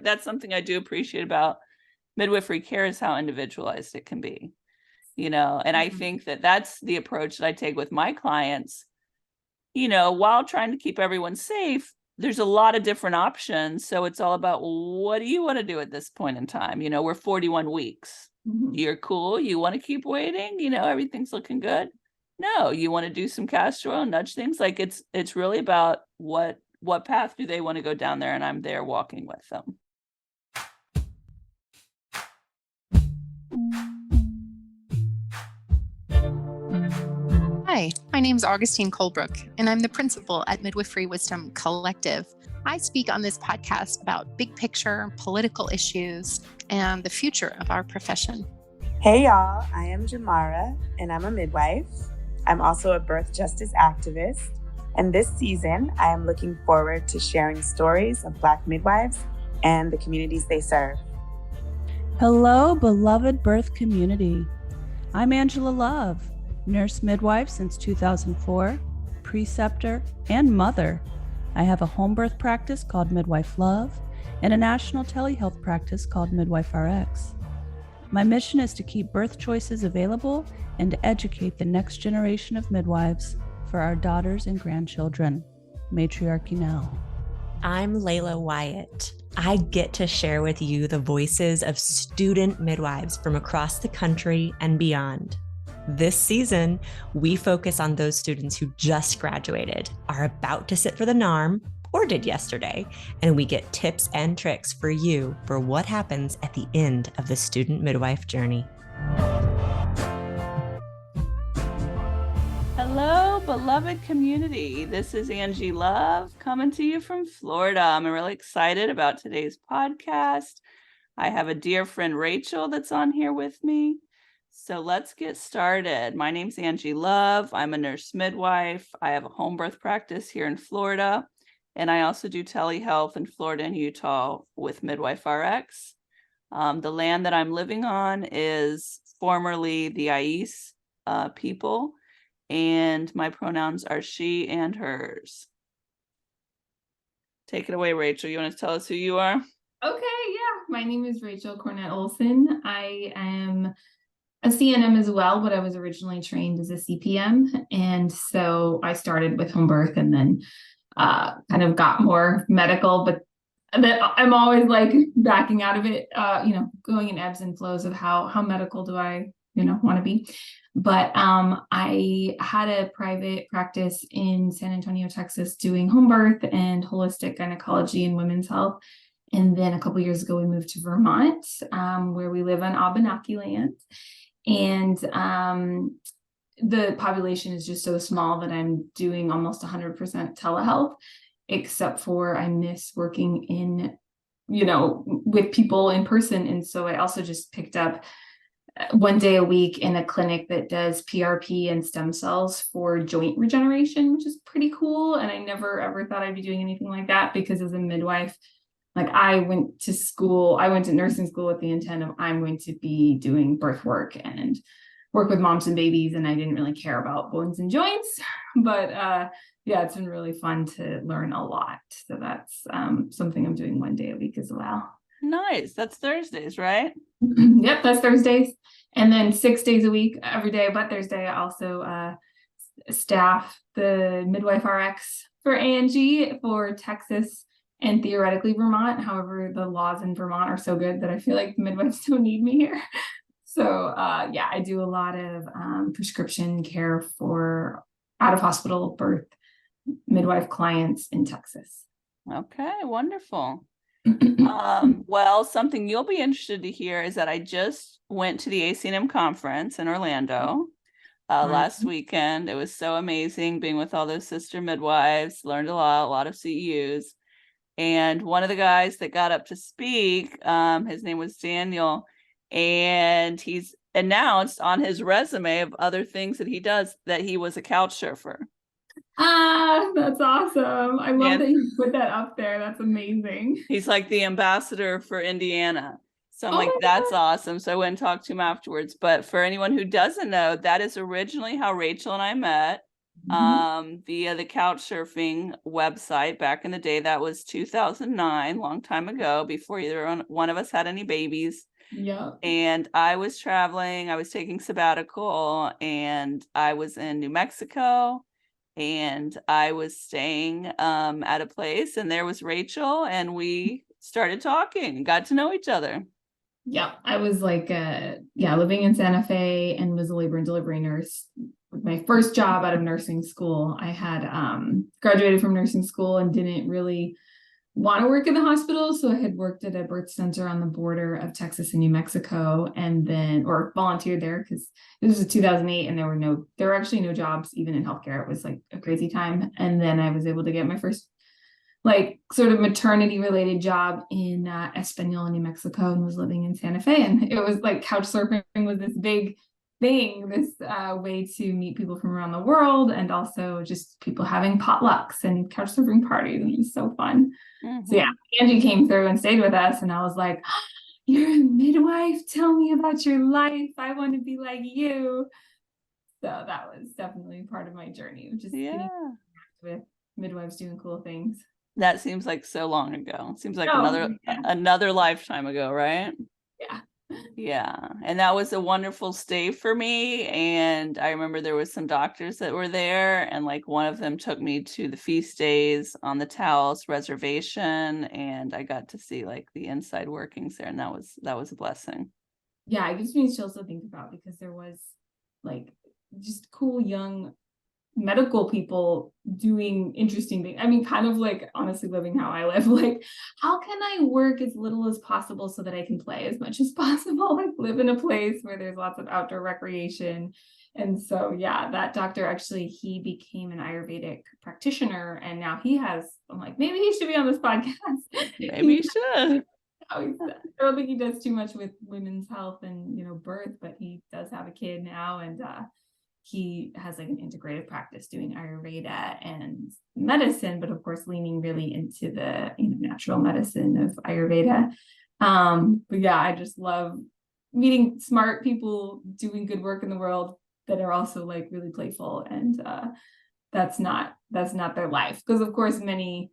that's something I do appreciate about midwifery care is how individualized it can be, and I think that that's the approach that I take with my clients, while trying to keep everyone safe. There's a lot of different options. So it's all about, what do you want to do at this point in time? We're 41 weeks. You're cool. You want to keep waiting, everything's looking good. No, you want to do some castor oil, nudge things. Like it's really about what path do they want to go down there, and I'm there walking with them. Hi, my name is Augustine Colebrook, and I'm the principal at Midwifery Wisdom Collective. I speak on this podcast about big picture political issues and the future of our profession. Hey y'all, I am Jamara, and I'm a midwife. I'm also a birth justice activist, and this season I am looking forward to sharing stories of Black midwives and the communities they serve. Hello, beloved birth community. I'm Angela Love, nurse midwife since 2004, preceptor, and mother. I have a home birth practice called Midwife Love and a national telehealth practice called Midwife RX. My mission is to keep birth choices available and to educate the next generation of midwives for our daughters and grandchildren. Matriarchy now. I'm Layla Wyatt. I get to share with you the voices of student midwives from across the country and beyond. This season, we focus on those students who just graduated, are about to sit for the NARM, or did yesterday, and we get tips and tricks for you for what happens at the end of the student midwife journey. Hello, beloved community. This is Angie Love coming to you from Florida. I'm really excited about today's podcast. I have a dear friend, Rachel, that's on here with me. So let's get started. My name's Angie Love. I'm a nurse midwife. I have a home birth practice here in Florida, and I also do telehealth in Florida and Utah with Midwife RX. The land that I'm living on is formerly the Ais people, and my pronouns are she and hers. Take it away, Rachel. You want to tell us who you are? Okay, yeah. My name is Rachel Cornett-Olsson. I am a CNM as well, but I was originally trained as a CPM. And so I started with home birth and then kind of got more medical, but I'm always like backing out of it, going in ebbs and flows of how medical do I, want to be. But I had a private practice in San Antonio, Texas, doing home birth and holistic gynecology and women's health. And then a couple of years ago, we moved to Vermont, where we live on Abenaki land. And the population is just so small that I'm doing almost 100% telehealth, except for I miss working in, with people in person. And so I also just picked up one day a week in a clinic that does PRP and stem cells for joint regeneration, which is pretty cool. And I never ever thought I'd be doing anything like that, because as a midwife, like I went to nursing school with the intent of I'm going to be doing birth work and work with moms and babies. And I didn't really care about bones and joints, but yeah, it's been really fun to learn a lot. So that's something I'm doing one day a week as well. Nice. That's Thursdays, right? Yep, that's Thursdays. And then 6 days a week, every day but Thursday, I also staff the Midwife RX for Angie for Texas and theoretically Vermont. However, the laws in Vermont are so good that I feel like midwives don't need me here. So yeah, I do a lot of prescription care for out-of-hospital birth midwife clients in Texas. Okay, wonderful. Well, something you'll be interested to hear is that I just went to the CNM conference in Orlando last weekend. It was so amazing being with all those sister midwives, learned a lot of CEUs. And one of the guys that got up to speak, his name was Daniel, and he's announced on his resume of other things that he does that he was a couch surfer. That's awesome. I love that you put that up there. That's amazing. He's like the ambassador for Indiana. So I'm like, that's awesome. So I went and talked to him afterwards. But for anyone who doesn't know, that is originally how Rachel and I met. via the couch surfing website back in the day. That was 2009, long time ago, before either one of us had any babies. Yeah. And I was traveling, I was taking sabbatical, and I was in New Mexico, and I was staying at a place, and there was Rachel, and we started talking and got to know each other. Yeah, I was like, living in Santa Fe and was a labor and delivery nurse. My first job out of nursing school, I had graduated from nursing school and didn't really want to work in the hospital. So I had worked at a birth center on the border of Texas and New Mexico, and then, or volunteered there because this was 2008 and there were actually no jobs even in healthcare. It was like a crazy time. And then I was able to get my first like sort of maternity related job in Espanol, New Mexico, and was living in Santa Fe. And it was like couch surfing was this big thing, this way to meet people from around the world, and also just people having potlucks and couch surfing parties. And it was so fun. So yeah, Angie came through and stayed with us, and I was like, oh, you're a midwife? Tell me about your life. I want to be like you. So that was definitely part of my journey, which is getting with midwives doing cool things. That seems like so long ago. It seems like another lifetime ago, right? Yeah. Yeah. And that was a wonderful stay for me. And I remember there was some doctors that were there, and like one of them took me to the feast days on the Taos reservation, and I got to see like the inside workings there, and that was a blessing. Yeah, it gives me chills to think about, because there was like just cool young medical people doing interesting things. I mean, kind of like honestly living how I live. Like, how can I work as little as possible so that I can play as much as possible? Like, live in a place where there's lots of outdoor recreation. And so, yeah, that doctor actually, he became an Ayurvedic practitioner, and now I'm like, maybe he should be on this podcast. Maybe he should. I don't think he does too much with women's health and, birth, but he does have a kid now, and he has like an integrative practice doing Ayurveda and medicine, but of course leaning really into the natural medicine of Ayurveda. But yeah, I just love meeting smart people doing good work in the world that are also like really playful, and that's not their life, because of course many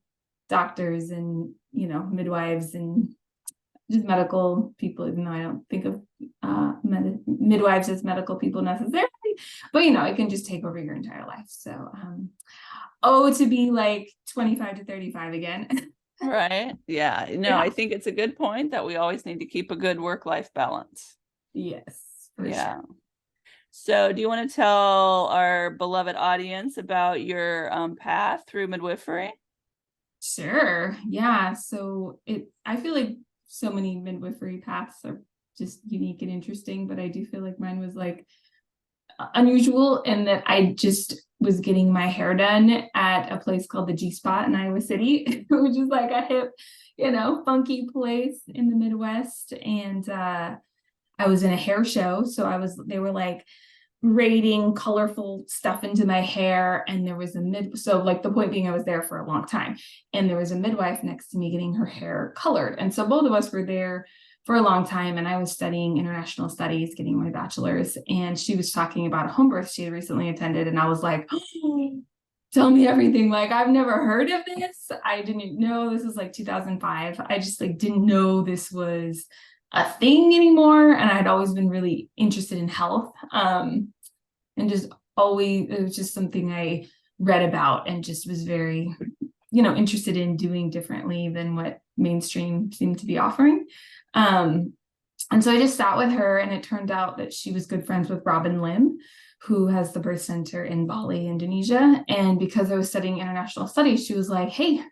doctors and midwives and just medical people, even though I don't think of midwives as medical people necessarily, but it can just take over your entire life. So to be like 25 to 35 again. Right. Yeah. No, yeah. I think it's a good point that we always need to keep a good work-life balance. Yes. For sure. So do you want to tell our beloved audience about your path through midwifery? Sure. Yeah. So I feel like so many midwifery paths are just unique and interesting, but I do feel like mine was like unusual in that I just was getting my hair done at a place called the G-Spot in Iowa City, which is like a hip, funky place in the Midwest. And I was in a hair show. So they were like braiding colorful stuff into my hair, and there was so like the point being, I was there for a long time, and there was a midwife next to me getting her hair colored. And so both of us were there for a long time, and I was studying international studies, getting my bachelor's, and she was talking about a home birth she had recently attended, and I was like, oh, tell me everything. Like, I've never heard of this. I didn't know. This was like 2005. I just like didn't know this was a thing anymore. And I had always been really interested in health. And just always, it was just something I read about and just was very, interested in doing differently than what mainstream seemed to be offering. And so I just sat with her, and it turned out that she was good friends with Robin Lim, who has the birth center in Bali, Indonesia. And because I was studying international studies, she was like, hey,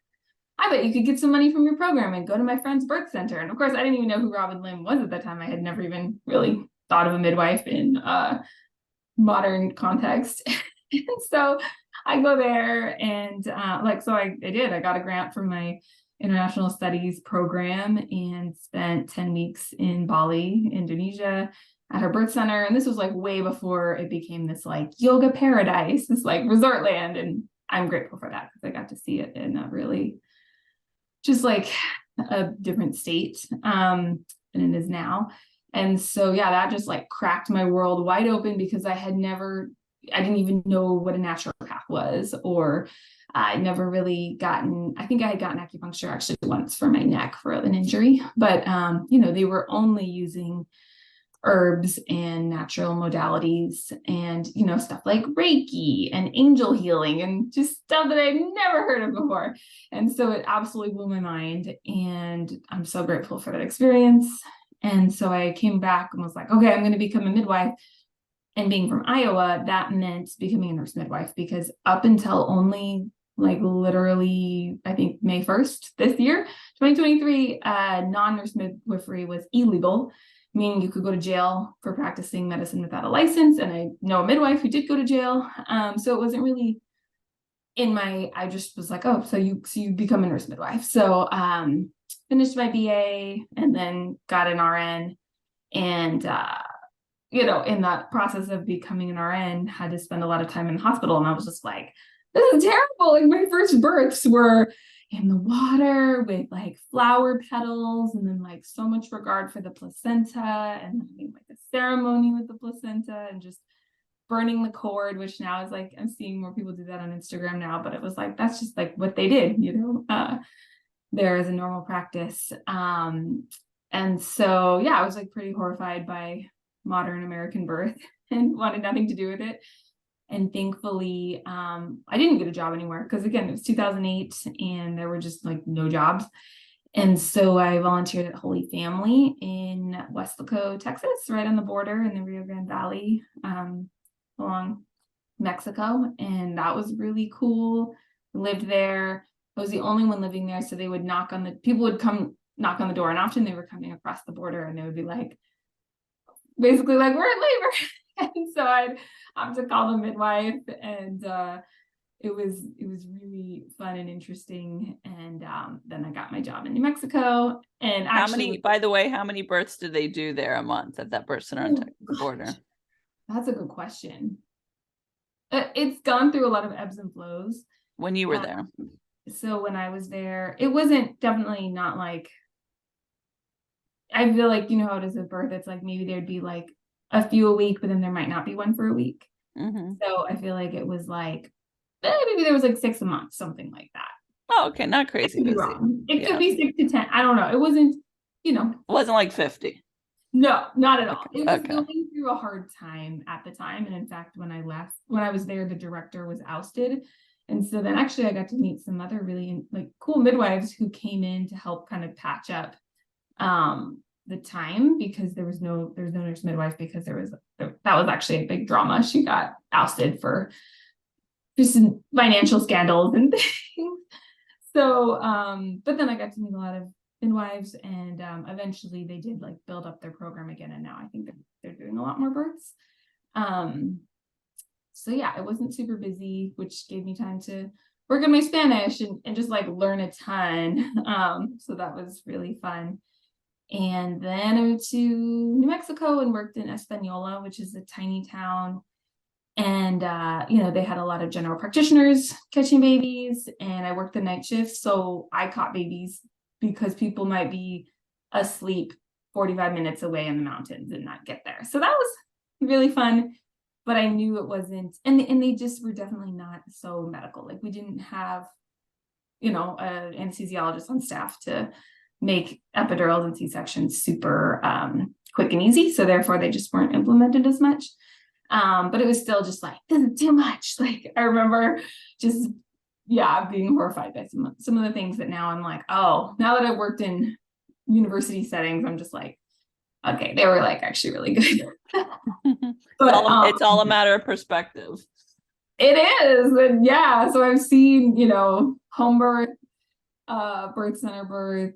I bet you could get some money from your program and go to my friend's birth center. And of course, I didn't even know who Robin Lim was at that time. I had never even really thought of a midwife in modern context. And so I go there, and I did. I got a grant from my international studies program and spent 10 weeks in Bali, Indonesia, at her birth center. And this was like way before it became this like yoga paradise, this like resort land. And I'm grateful for that, because I got to see it in a really just like a different state than it is now. And so, yeah, that just like cracked my world wide open, because I didn't even know what a naturopath was, or I never really I think I had gotten acupuncture actually once for my neck for an injury, but, they were only using herbs and natural modalities and, stuff like Reiki and angel healing and just stuff that I'd never heard of before. And so it absolutely blew my mind. And I'm so grateful for that experience. And so I came back and was like, okay, I'm going to become a midwife. And being from Iowa, that meant becoming a nurse midwife, because up until only literally, I think May 1st this year, 2023, non-nurse midwifery was illegal, meaning you could go to jail for practicing medicine without a license. And I know a midwife who did go to jail. So it wasn't really I just was like, oh, so you become a nurse midwife. So finished my BA and then got an RN. And, in that process of becoming an RN, had to spend a lot of time in the hospital. And I was just like, this is terrible. My first births were in the water with flower petals, and then so much regard for the placenta, and having a ceremony with the placenta, and just burning the cord, which now is I'm seeing more people do that on Instagram now, but it was that's just what they did, there as a normal practice. And so, yeah, I was pretty horrified by modern American birth and wanted nothing to do with it. And thankfully, I didn't get a job anywhere because, again, it was 2008 and there were just no jobs. And so I volunteered at Holy Family in Westlaco, Texas, right on the border in the Rio Grande Valley, along Mexico. And that was really cool. Lived there. I was the only one living there. So they would people would come knock on the door, and often they were coming across the border and they would be basically we're in labor. And so I'd have to call the midwife, and it was really fun and interesting. And then I got my job in New Mexico. And actually, by the way, how many births did they do there a month at that birth center on Texas border? That's a good question. It's gone through a lot of ebbs and flows. When you were there? So when I was there, it wasn't definitely not I feel how it is with birth. It's maybe there'd be a few a week, but then there might not be one for a week. Mm-hmm. So I feel it was maybe there was 6 a month, something like that. Oh, okay. Not crazy. It could be wrong. It could be 6 to 10. I don't know. It wasn't, It wasn't 50. No, not at all. Okay. It was going through a hard time at the time. And in fact, when I was there, the director was ousted. And so then actually I got to meet some other really cool midwives who came in to help kind of patch up the time, because there was no nurse midwife, because that was actually a big drama. She got ousted for just financial scandals and things. So, but then I got to meet a lot of midwives, and eventually they did build up their program again. And now I think they're doing a lot more births. So yeah, it wasn't super busy, which gave me time to work on my Spanish and just learn a ton. So that was really fun. And then I went to New Mexico and worked in Española, which is a tiny town. And, they had a lot of general practitioners catching babies, and I worked the night shift. So I caught babies because people might be asleep 45 minutes away in the mountains and not get there. So that was really fun, but I knew it wasn't, and they just were definitely not so medical. We didn't have, an anesthesiologist on staff to make epidurals and C-sections super quick and easy. So therefore they just weren't implemented as much. But it was still just this is too much. I remember just, being horrified by some of the things that now I'm oh, now that I've worked in university settings, I'm just okay, they were actually really good. But it's all a matter of perspective. It is. And yeah, so I've seen, home birth, birth center birth,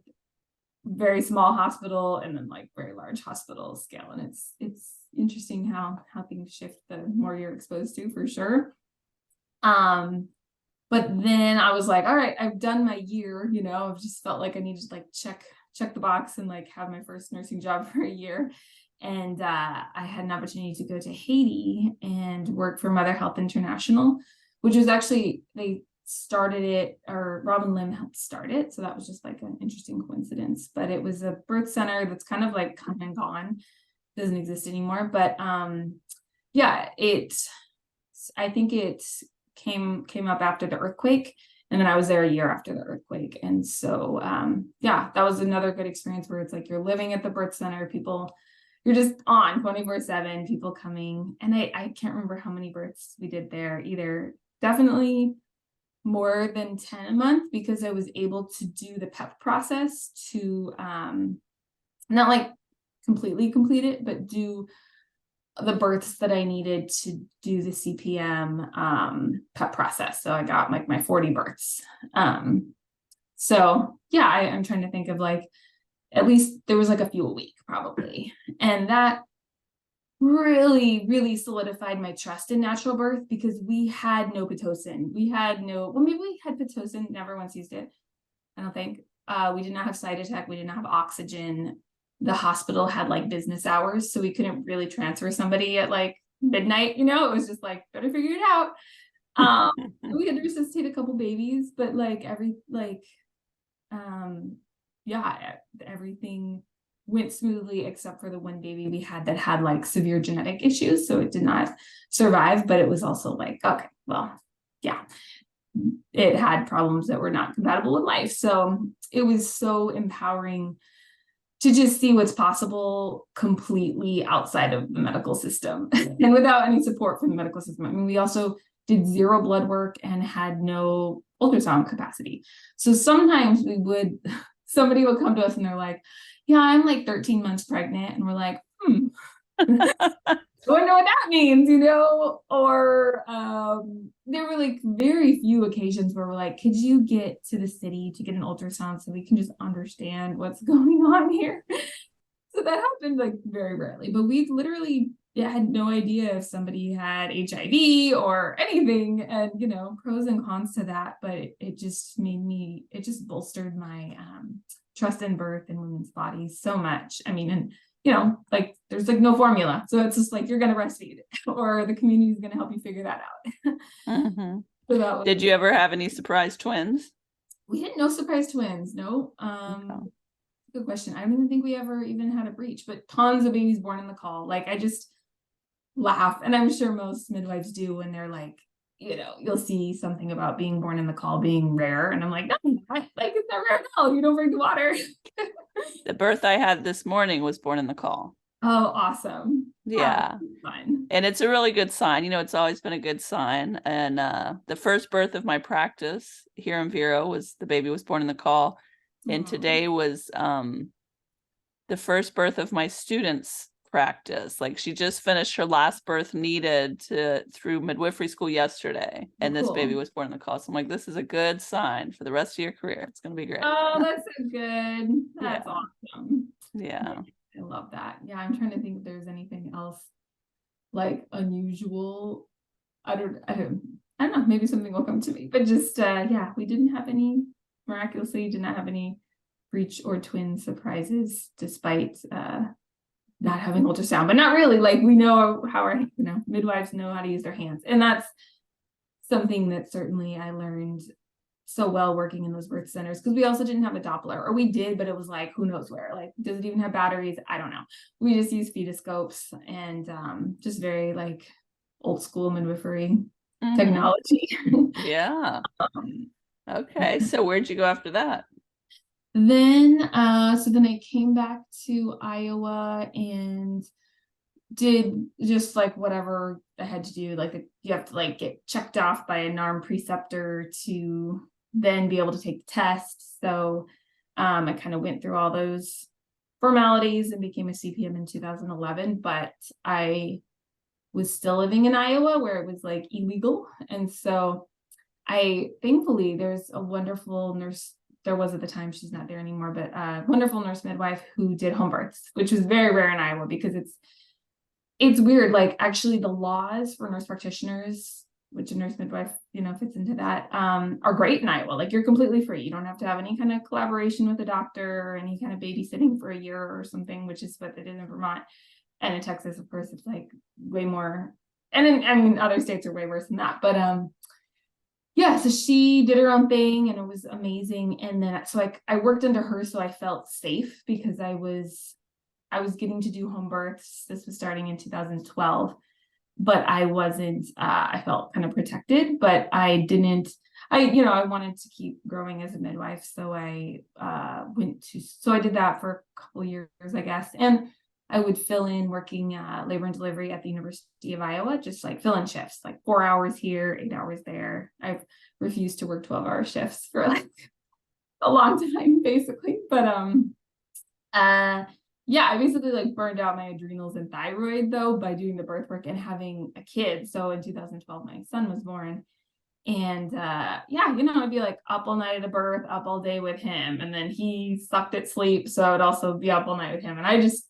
very small hospital, and then very large hospital scale. And it's interesting how things shift the more you're exposed to, for sure. But then I was all right, I've done my year, I've just felt I needed to check the box and have my first nursing job for a year. And I had an opportunity to go to Haiti and work for Mother Health International, which was actually, they started it, or Robin Lim helped start it. So that was just an interesting coincidence. But it was a birth center that's kind of come and gone, doesn't exist anymore. But I think it came up after the earthquake. And then I was there a year after the earthquake. And so, yeah, that was another good experience where it's like you're living at the birth center, you're just on 24/7, people coming. And I can't remember how many births we did there either. Definitely more than 10 a month, because I was able to do the PEP process to not like completely complete it, but do the births that I needed to do the CPM PEP process. So I got like my 40 births. So yeah, I'm trying to think of like, at least there was like a few a week probably. And that really, really solidified my trust in natural birth, because we had no Pitocin. Well, maybe we had Pitocin, never once used it, I don't think. We did not have Cytotec, we did not have oxygen. The hospital had like business hours, so we couldn't really transfer somebody at like midnight, it was just like, better figure it out. We had to resuscitate a couple babies, but everything went smoothly except for the one baby we had that had like severe genetic issues, so it did not survive. But it was also like, okay, well, yeah, it had problems that were not compatible with life. So it was so empowering to just see what's possible completely outside of the medical system and without any support from the medical system. I mean, we also did zero blood work and had no ultrasound capacity. So sometimes somebody would come to us and they're like, yeah, I'm like 13 months pregnant. And we're like, I wonder what that means, or there were like very few occasions where we're like, could you get to the city to get an ultrasound so we can just understand what's going on here? So that happened like very rarely, but we literally had no idea if somebody had HIV or anything, and pros and cons to that. But it just bolstered my trust in birth and women's bodies so much. I mean, and like there's like no formula. So it's just like, you're going to breastfeed or the community is going to help you figure that out. Mm-hmm. So did you ever have any surprise twins? We had no surprise twins. No. Okay. Good question. I don't even think we ever even had a breech, but tons of babies born in the call. Like, I just laugh. And I'm sure most midwives do when they're like, you'll see something about being born in the call being rare. And I'm like, no, it's not rare at all. You don't bring the water. The birth I had this morning was born in the call. Oh, awesome. Yeah. Fun. And it's a really good sign. It's always been a good sign. And the first birth of my practice here in Vero the baby was born in the call. And today was the first birth of my students' practice. Like, she just finished her last birth needed through midwifery school yesterday. And this baby was born in the call. So I'm like, this is a good sign for the rest of your career. It's going to be great. Oh, that's so good. That's awesome. Yeah. I love that. Yeah. I'm trying to think if there's anything else like unusual. I don't know. Maybe something will come to me, but just, we miraculously did not have any breech or twin surprises despite, not having ultrasound, but not really. Like, we know how our midwives know how to use their hands, and that's something that certainly I learned so well working in those birth centers, because we also didn't have a Doppler, or we did, but it was like, who knows where. Like, does it even have batteries? I don't know. We just use fetoscopes and just very like old school midwifery technology. Yeah. Okay, so where'd you go after that? Then I came back to Iowa and did just like whatever I had to do. Like, you have to like get checked off by a NARM preceptor to then be able to take the test. So I kind of went through all those formalities and became a CPM in 2011, but I was still living in Iowa where it was like illegal. And so thankfully there's a wonderful nurse. There was at the time, she's not there anymore, but a wonderful nurse midwife who did home births, which was very rare in Iowa, because it's weird. Like, actually the laws for nurse practitioners, which a nurse midwife, fits into that, are great in Iowa. Like, you're completely free. You don't have to have any kind of collaboration with a doctor or any kind of babysitting for a year or something, which is what it is in Vermont. And in Texas, of course, it's like way more, and in other states are way worse than that. But so she did her own thing and it was amazing. And then so I worked under her, so I felt safe because I was getting to do home births. This was starting in 2012. but I wasn't, I felt kind of protected, but I wanted to keep growing as a midwife. So I I did that for a couple years, I guess. And I would fill in working labor and delivery at the University of Iowa, just like fill in shifts, like 4 hours here, 8 hours there. I've refused to work 12-hour shifts for like a long time, basically. But yeah, I basically like burned out my adrenals and thyroid though by doing the birth work and having a kid. So in 2012, my son was born. And I'd be like up all night at a birth, up all day with him. And then he sucked at sleep. So I would also be up all night with him. And I just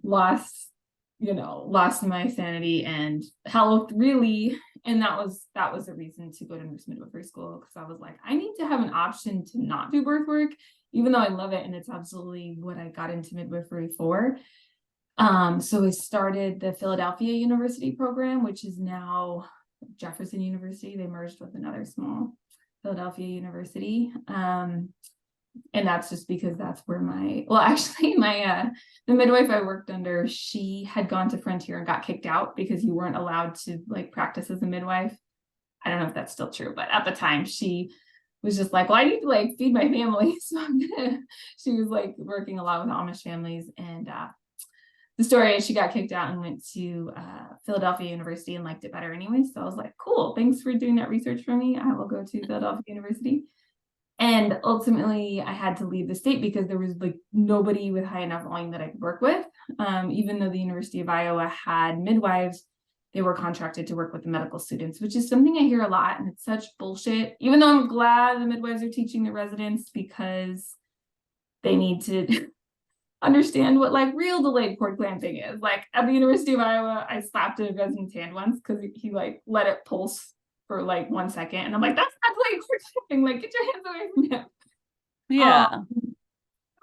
lost my sanity and health really. And that was the reason to go to nurse midwifery school, because I was like, I need to have an option to not do birth work, even though I love it and it's absolutely what I got into midwifery for. So I started the Philadelphia University program, which is now Jefferson University. They merged with another small Philadelphia University. And that's just because that's where the midwife I worked under, she had gone to Frontier and got kicked out because you weren't allowed to like practice as a midwife. I don't know if that's still true, but at the time she was just like, well, I need to like feed my family. So she was like working a lot with Amish families. And the story is she got kicked out and went to Philadelphia University and liked it better anyway. So I was like, cool, thanks for doing that research for me. I will go to Philadelphia University. And ultimately, I had to leave the state because there was like nobody with high enough volume that I could work with. Even though the University of Iowa had midwives, they were contracted to work with the medical students, which is something I hear a lot. And it's such bullshit, even though I'm glad the midwives are teaching the residents because they need to understand what like real delayed cord clamping is. Like at the University of Iowa, I slapped a resident's hand once because he like let it pulse for like 1 second. And I'm like, that's not delayed cord clamping. Like, get your hands away from him. Yeah.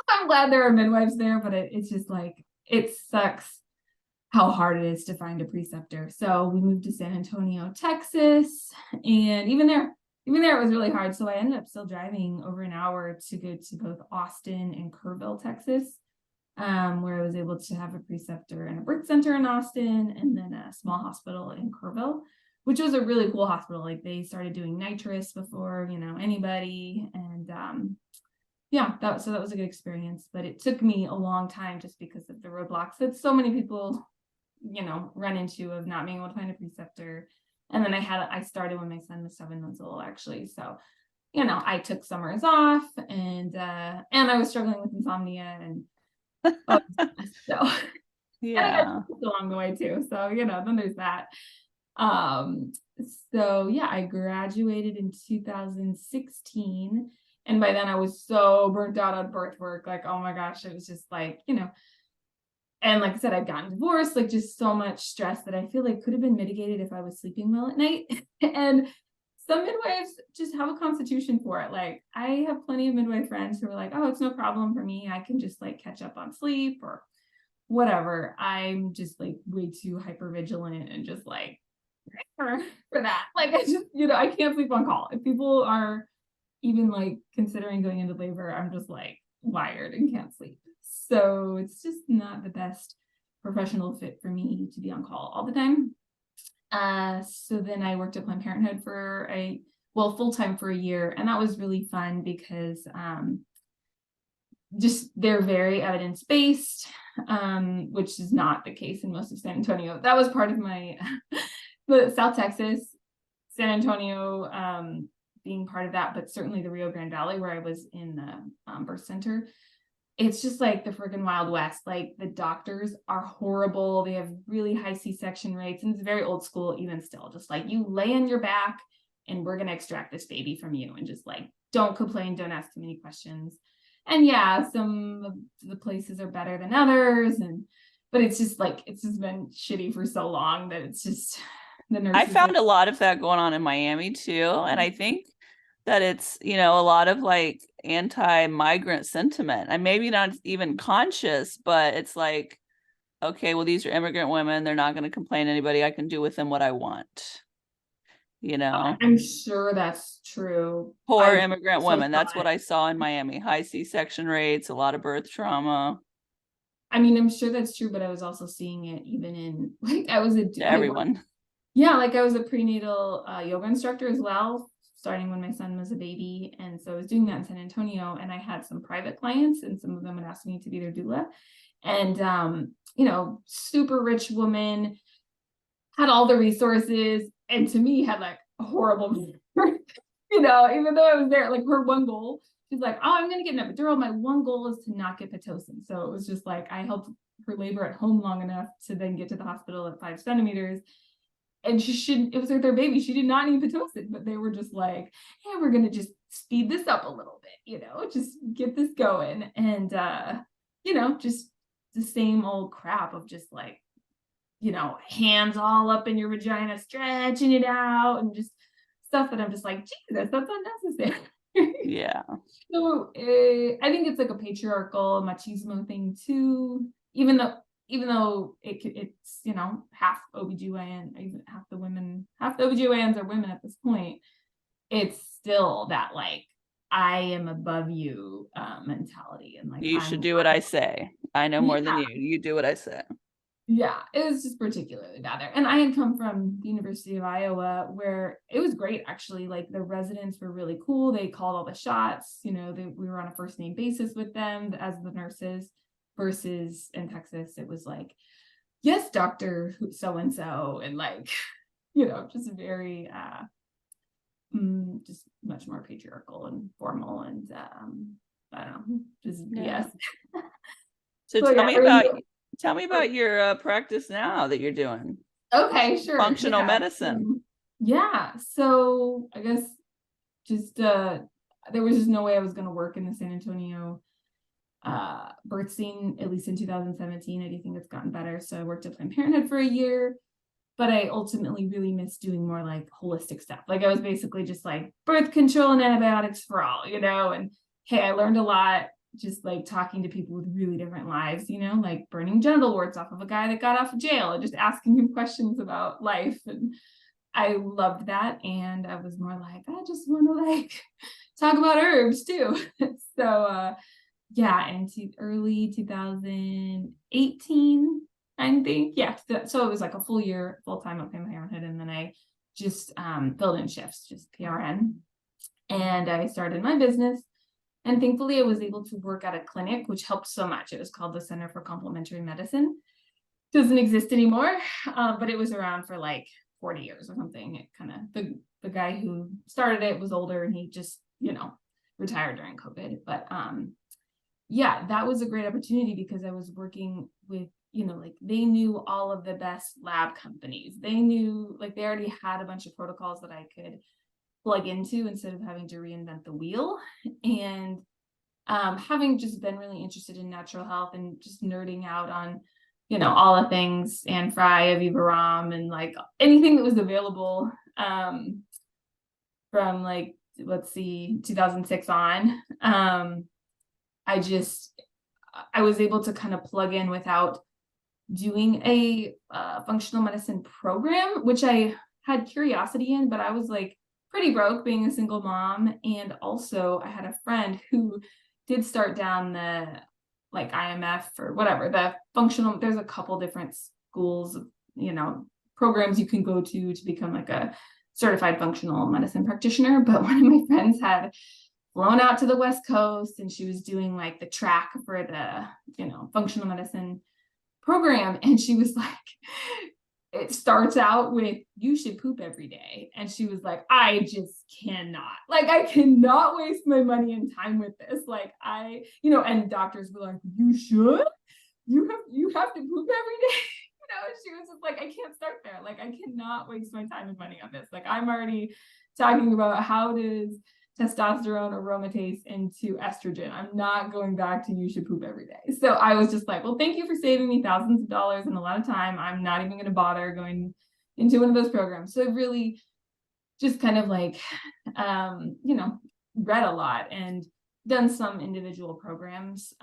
I'm glad there are midwives there, but it's just like, it sucks how hard it is to find a preceptor. So we moved to San Antonio, Texas. And even there it was really hard. So I ended up still driving over an hour to go to both Austin and Kerrville, Texas. Where I was able to have a preceptor and a birth center in Austin and then a small hospital in Kerrville, which was a really cool hospital. Like they started doing nitrous before, anybody. And that was a good experience, but it took me a long time just because of the roadblocks that so many people, run into of not being able to find a preceptor. And then I started when my son was 7 months old, actually. So, I took summers off and I was struggling with insomnia and so Yeah. along the way too. So, then there's that. I graduated in 2016. And by then I was so burnt out on birth work. Like, oh my gosh, it was just like, and like I said, I'd gotten divorced, like just so much stress that I feel like could have been mitigated if I was sleeping well at night. And some midwives just have a constitution for it. Like I have plenty of midwife friends who are like, oh, it's no problem for me. I can just like catch up on sleep or whatever. I'm just like way too hyper vigilant and just like for that. Like I just, I can't sleep on call. If people are even like considering going into labor, I'm just like wired and can't sleep. So it's just not the best professional fit for me to be on call all the time. So then I worked at Planned Parenthood for full-time for a year. And that was really fun because just they're very evidence-based, which is not the case in most of San Antonio. That was part of my the South Texas, San Antonio being part of that, but certainly the Rio Grande Valley where I was in the birth center. It's just like the freaking Wild West. Like the doctors are horrible. They have really high C-section rates. And it's very old school, even still. Just like you lay on your back and we're going to extract this baby from you. And just like, don't complain. Don't ask too many questions. And yeah, some of the places are better than others. But it's just like, it's just been shitty for so long that it's just the nurses. I found a lot of that going on in Miami too. And I think that it's, a lot of like anti-migrant sentiment and maybe not even conscious, but it's like, okay, well, these are immigrant women. They're not going to complain to anybody. I can do with them what I want. I'm sure that's true. Poor immigrant women. That's what I saw in Miami. High C-section rates, a lot of birth trauma. I mean, I'm sure that's true, but I was also seeing it even in, like, I was everyone. Yeah, like I was a prenatal yoga instructor as well, starting when my son was a baby. And so I was doing that in San Antonio, and I had some private clients, and some of them would ask me to be their doula. And, super rich woman, had all the resources, and to me had like a horrible, even though I was there, like her one goal, she's like, oh, I'm going to get an epidural. My one goal is to not get Pitocin. So it was just like, I helped her labor at home long enough to then get to the hospital at 5 centimeters. And it was their baby. She did not need Pitocin, but they were just like, hey, we're going to just speed this up a little bit, just get this going. And, just the same old crap of just like, hands all up in your vagina, stretching it out, and just stuff that I'm just like, Jesus, that's unnecessary. Yeah. So I think it's like a patriarchal machismo thing too, even though it's half OBGYN, even half the OBGYNs are women at this point. It's still that like, I am above you mentality, and like You should do what I say. I know more than you. You do what I say. Yeah, it was just particularly bad there. And I had come from the University of Iowa, where it was great, actually. Like, the residents were really cool. They called all the shots. We were on a first name basis with them as the nurses, versus in Texas, it was like, yes, Dr. So-and-so, and like, just very, just much more patriarchal and formal, and I don't know, just BS. So tell me about your practice now that you're doing. Okay, sure. Functional medicine. Yeah. So I guess just there was just no way I was going to work in the San Antonio birth scene, at least in 2017. I do think it's gotten better. So I worked at Planned Parenthood for a year, but I ultimately really missed doing more like holistic stuff. Like, I was basically just like birth control and antibiotics for all, and hey, I learned a lot just like talking to people with really different lives, like burning genital warts off of a guy that got off of jail and just asking him questions about life. And I loved that. And I was more like, I just want to like talk about herbs too. So into early 2018, I think. Yeah. So it was like a full year, full-time at Planned Parenthood. And then I just filled in shifts, just PRN. And I started my business. And thankfully, I was able to work at a clinic, which helped so much. It was called the Center for Complementary Medicine. It doesn't exist anymore, but it was around for like 40 years or something. It kind of, the guy who started it was older, and he just, retired during COVID. But that was a great opportunity, because I was working with, like, they knew all of the best lab companies. They knew, like, they already had a bunch of protocols that I could plug into instead of having to reinvent the wheel. And having just been really interested in natural health and just nerding out on, all the things, Anne Fry, Aviva Romm, and like anything that was available from like, 2006 on, I was able to kind of plug in without doing a functional medicine program, which I had curiosity in, but I was like pretty broke being a single mom. And also I had a friend who did start down the like IMF or whatever, the functional, there's a couple different schools, programs you can go to become like a certified functional medicine practitioner. But one of my friends had flown out to the West Coast, and she was doing like the track for the, functional medicine program. And she was like, it starts out with, you should poop every day. And she was like, I just cannot, like, I cannot waste my money and time with this. Like, and doctors were like, you should, you have to poop every day. And she was just like, I can't start there. Like, I cannot waste my time and money on this. Like, I'm already talking about how does testosterone aromatase into estrogen. I'm not going back to you should poop every day. So I was just like, well, thank you for saving me thousands of dollars and a lot of time. I'm not even going to bother going into one of those programs. So I really just kind of like, read a lot and done some individual programs,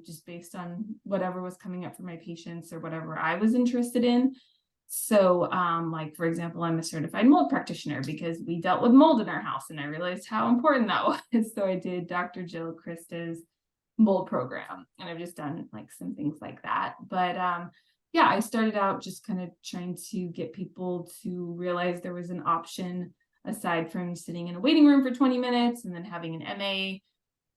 just based on whatever was coming up for my patients or whatever I was interested in. So, like, for example, I'm a certified mold practitioner because we dealt with mold in our house, and I realized how important that was. So I did Dr. Jill Krista's mold program. And I've just done like some things like that. But yeah, I started out just kind of trying to get people to realize there was an option aside from sitting in a waiting room for 20 minutes and then having an MA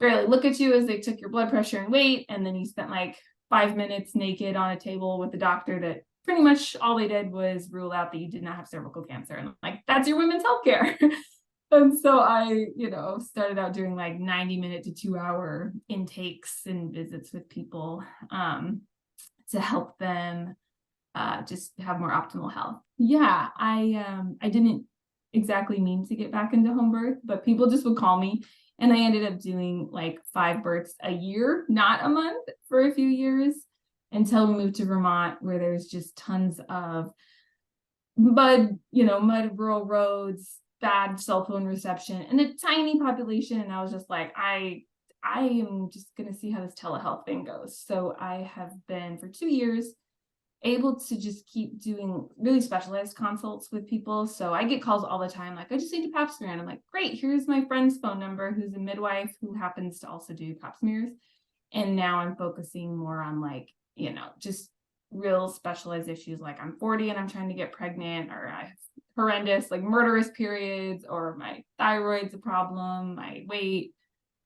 barely look at you as they took your blood pressure and weight. And then you spent like 5 minutes naked on a table with the doctor that pretty much all they did was rule out that you did not have cervical cancer. And like, that's your women's healthcare. And so I, started out doing like 90-minute to 2-hour intakes and visits with people to help them just have more optimal health. Yeah, I didn't exactly mean to get back into home birth, but people just would call me. And I ended up doing like 5 births a year, not a month, for a few years until we moved to Vermont, where there's just tons of mud, rural roads, bad cell phone reception, and a tiny population. And I was just like, I am just going to see how this telehealth thing goes. So I have been for 2 years able to just keep doing really specialized consults with people. So I get calls all the time, like, I just need a pap smear. And I'm like, great, here's my friend's phone number, who's a midwife who happens to also do pap smears. And now I'm focusing more on like, just real specialized issues. Like I'm 40 and I'm trying to get pregnant, or I have horrendous, like murderous periods, or my thyroid's a problem, my weight,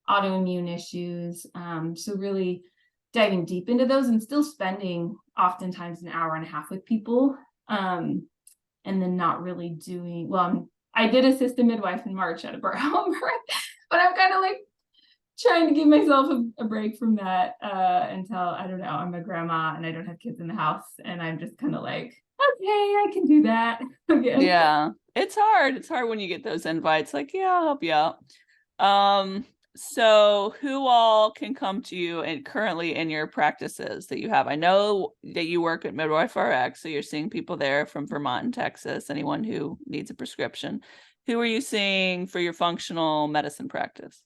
autoimmune issues. So really diving deep into those and still spending oftentimes an hour and a half with people. And then not really doing, I did assist a midwife in March at a home birth, but I'm kind of like trying to give myself a break from that until, I don't know, I'm a grandma and I don't have kids in the house. And I'm just kind of like, okay, I can do that again. Yeah, it's hard. It's hard when you get those invites, like, yeah, I'll help you out. So who all can come to you and currently in your practices that you have? I know that you work at Midwife RX, so you're seeing people there from Vermont and Texas, anyone who needs a prescription. Who are you seeing for your functional medicine practice?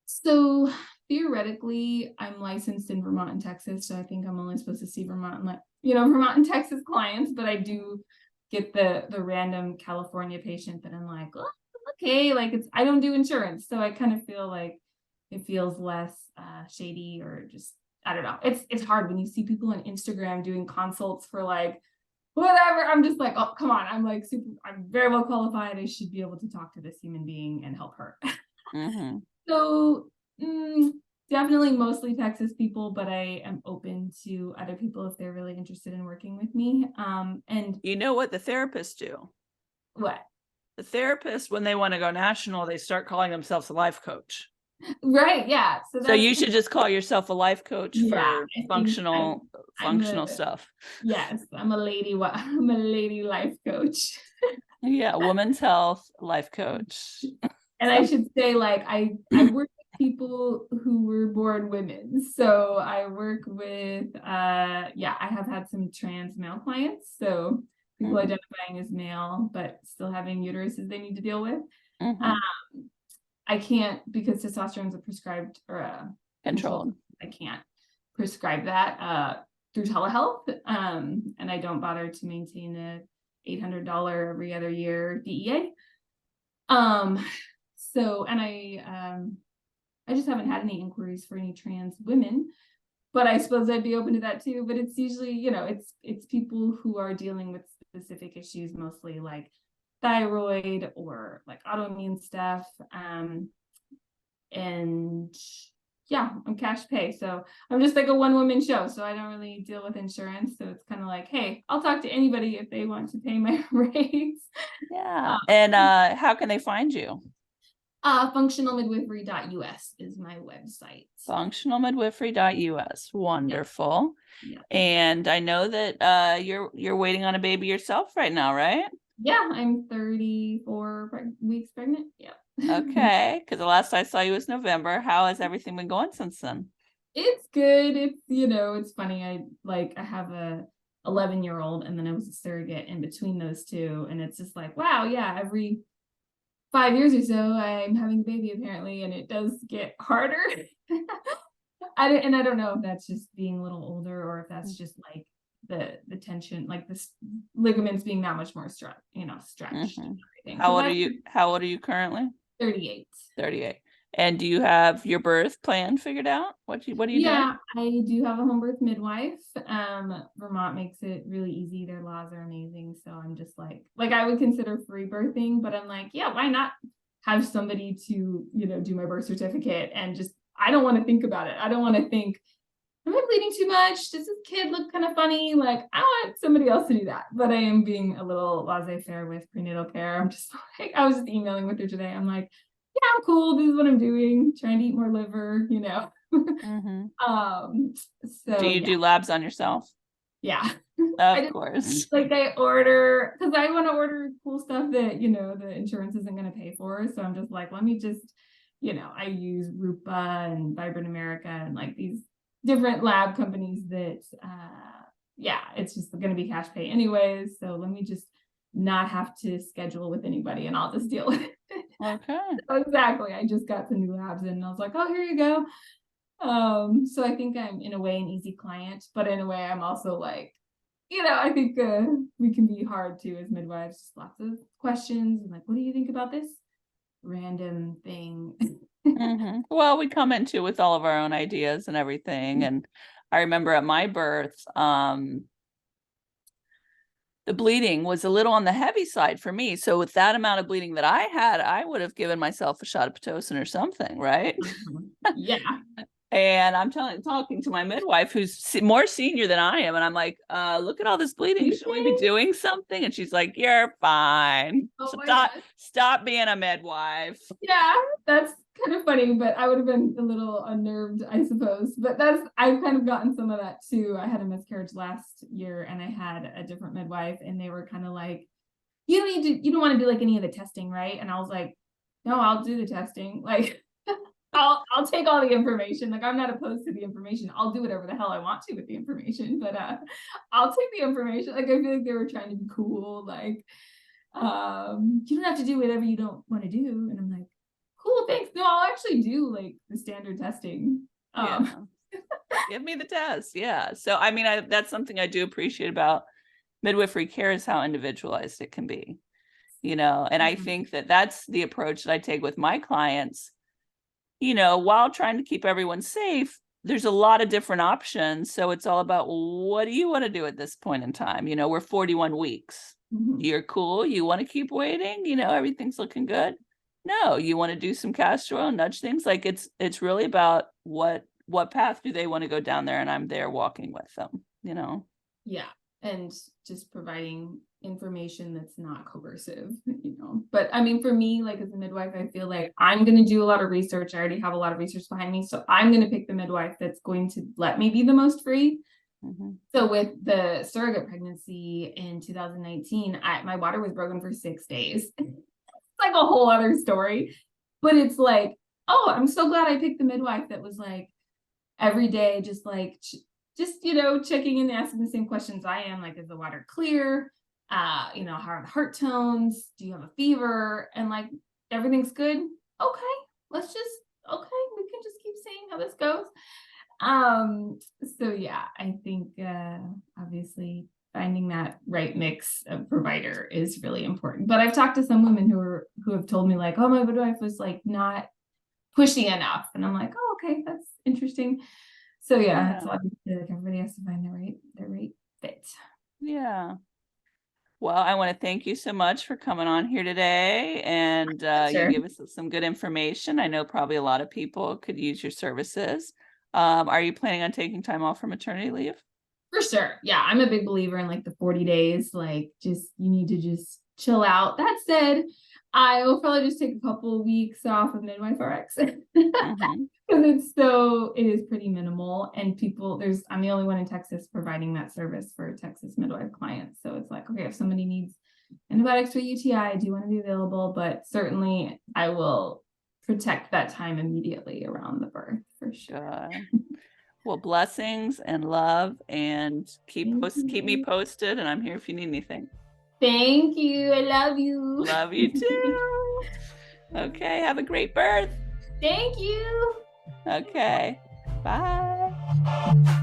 So theoretically, I'm licensed in Vermont and Texas, so I think I'm only supposed to see Vermont and Texas clients, but I do get the random California patient that I'm like, oh, okay, like I don't do insurance, so I kind of feel like it feels less shady, or just, I don't know. It's hard when you see people on Instagram doing consults for like whatever. I'm just like, oh, come on. I'm like I'm very well qualified. I should be able to talk to this human being and help her. Mm-hmm. So definitely mostly Texas people, but I am open to other people if they're really interested in working with me. And you know what the therapists do? What? The therapists, when they want to go national, they start calling themselves a life coach. Right. Yeah. So you should just call yourself a life coach for functional stuff. Yes, I'm a lady life coach. Yeah, women's health life coach. And I should say, like, I work with people who were born women. So I work with I have had some trans male clients. So people identifying as male but still having uteruses they need to deal with. I can't, because testosterone is a prescribed or controlled. I can't prescribe that through telehealth, and I don't bother to maintain a $800 every other year DEA. So, and I just haven't had any inquiries for any trans women, but I suppose I'd be open to that too. But it's usually, it's people who are dealing with specific issues, mostly like thyroid or like autoimmune stuff. And yeah, I'm cash pay. So I'm just like a one-woman show. So I don't really deal with insurance. So it's kind of like, hey, I'll talk to anybody if they want to pay my rates. Yeah. And how can they find you? Functionalmidwifery.us is my website. Functionalmidwifery.us. Wonderful. Yeah. And I know that you're waiting on a baby yourself right now, right? Yeah, I'm 34 weeks pregnant. Yeah. Okay, because the last I saw you was November. How has everything been going since then? It's good. It's it's funny. I have a 11-year-old, and then I was a surrogate in between those two, and it's just like, wow, yeah, every 5 years or so I'm having a baby apparently, and it does get harder. I don't know if that's just being a little older, or if that's just like the tension, like the ligaments being that much more stretched. And everything. How old are you currently? 38. 38. And do you have your birth plan figured out? What are you doing? Yeah, I do have a home birth midwife. Vermont makes it really easy. Their laws are amazing. So I'm just like I would consider free birthing, but I'm like, yeah, why not have somebody to, do my birth certificate and just, I don't want to think about it. I don't want to think, am I bleeding too much? Does this kid look kind of funny? Like, I want somebody else to do that. But I am being a little laissez-faire with prenatal care. I'm just like, I was just emailing with her today. I'm like, yeah, I'm cool. This is what I'm doing. Trying to eat more liver, Mm-hmm. So do you do labs on yourself? Yeah. Of course. I order, because I want to order cool stuff that, the insurance isn't going to pay for. So I'm just like, let me just, I use Rupa and Vibrant America and like these different lab companies that, it's just going to be cash pay anyways. So let me just not have to schedule with anybody and I'll just deal with it. Okay. So exactly. I just got some new labs and I was like, oh, here you go. So I think I'm in a way an easy client, but in a way I'm also like, I think we can be hard too as midwives, just lots of questions and like, what do you think about this random thing? Mm-hmm. Well, we come into with all of our own ideas and everything. And I remember at my birth, the bleeding was a little on the heavy side for me. So with that amount of bleeding that I had, I would have given myself a shot of Pitocin or something, right? Yeah. And I'm talking to my midwife who's more senior than I am. And I'm like, look at all this bleeding. Should we be doing something? And she's like, you're fine. Oh Stop being a midwife. Yeah, that's kind of funny, but I would have been a little unnerved, I suppose. But I've kind of gotten some of that too. I had a miscarriage last year and I had a different midwife and they were kind of like, you don't want to do like any of the testing, right? And I was like, no, I'll do the testing. Like, I'll take all the information. Like, I'm not opposed to the information. I'll do whatever the hell I want to with the information, but I'll take the information. Like, I feel like they were trying to be cool. Like, you don't have to do whatever you don't want to do. And I'm like, cool, thanks. No, I'll actually do like the standard testing. Give me the test. Yeah. So, I mean, that's something I do appreciate about midwifery care is how individualized it can be, and I think that's the approach that I take with my clients. While trying to keep everyone safe, there's a lot of different options. So it's all about, what do you want to do at this point in time? We're 41 weeks. Mm-hmm. You're cool. You want to keep waiting? Everything's looking good. No, you want to do some castor oil, nudge things. Like it's really about what path do they want to go down there? And I'm there walking with them, Yeah. And just providing information that's not coercive, but I mean, for me, like as a midwife, I feel like I'm going to do a lot of research. I already have a lot of research behind me. So I'm going to pick the midwife that's going to let me be the most free. Mm-hmm. So with the surrogate pregnancy in 2019, my water was broken for 6 days. It's like a whole other story, but it's like, oh, I'm so glad I picked the midwife that was like every day, just checking in, asking the same questions I am, like, is the water clear? How are the heart tones? Do you have a fever? And like, everything's good. Okay, we can just keep seeing how this goes. So yeah, I think, obviously finding that right mix of provider is really important. But I've talked to some women who have told me like, oh, my midwife was like not pushy enough. And I'm like, oh, okay, that's interesting. So yeah, it's like everybody has to find their right fit. Yeah. Well, I want to thank you so much for coming on here today, and you gave us some good information. I know probably a lot of people could use your services. Are you planning on taking time off for maternity leave? For sure. Yeah, I'm a big believer in like the 40 days. Like, you need to just chill out. That said, I will probably just take a couple of weeks off of Midwife RX because it is pretty minimal, and I'm the only one in Texas providing that service for Texas midwife clients. So it's like, okay, if somebody needs antibiotics for UTI, I do want to be available, but certainly I will protect that time immediately around the birth for sure. Well, blessings and love, and keep me posted, and I'm here if you need anything. Thank you. I love you. Love you too. Okay. Have a great birth. Thank you. Okay. Bye.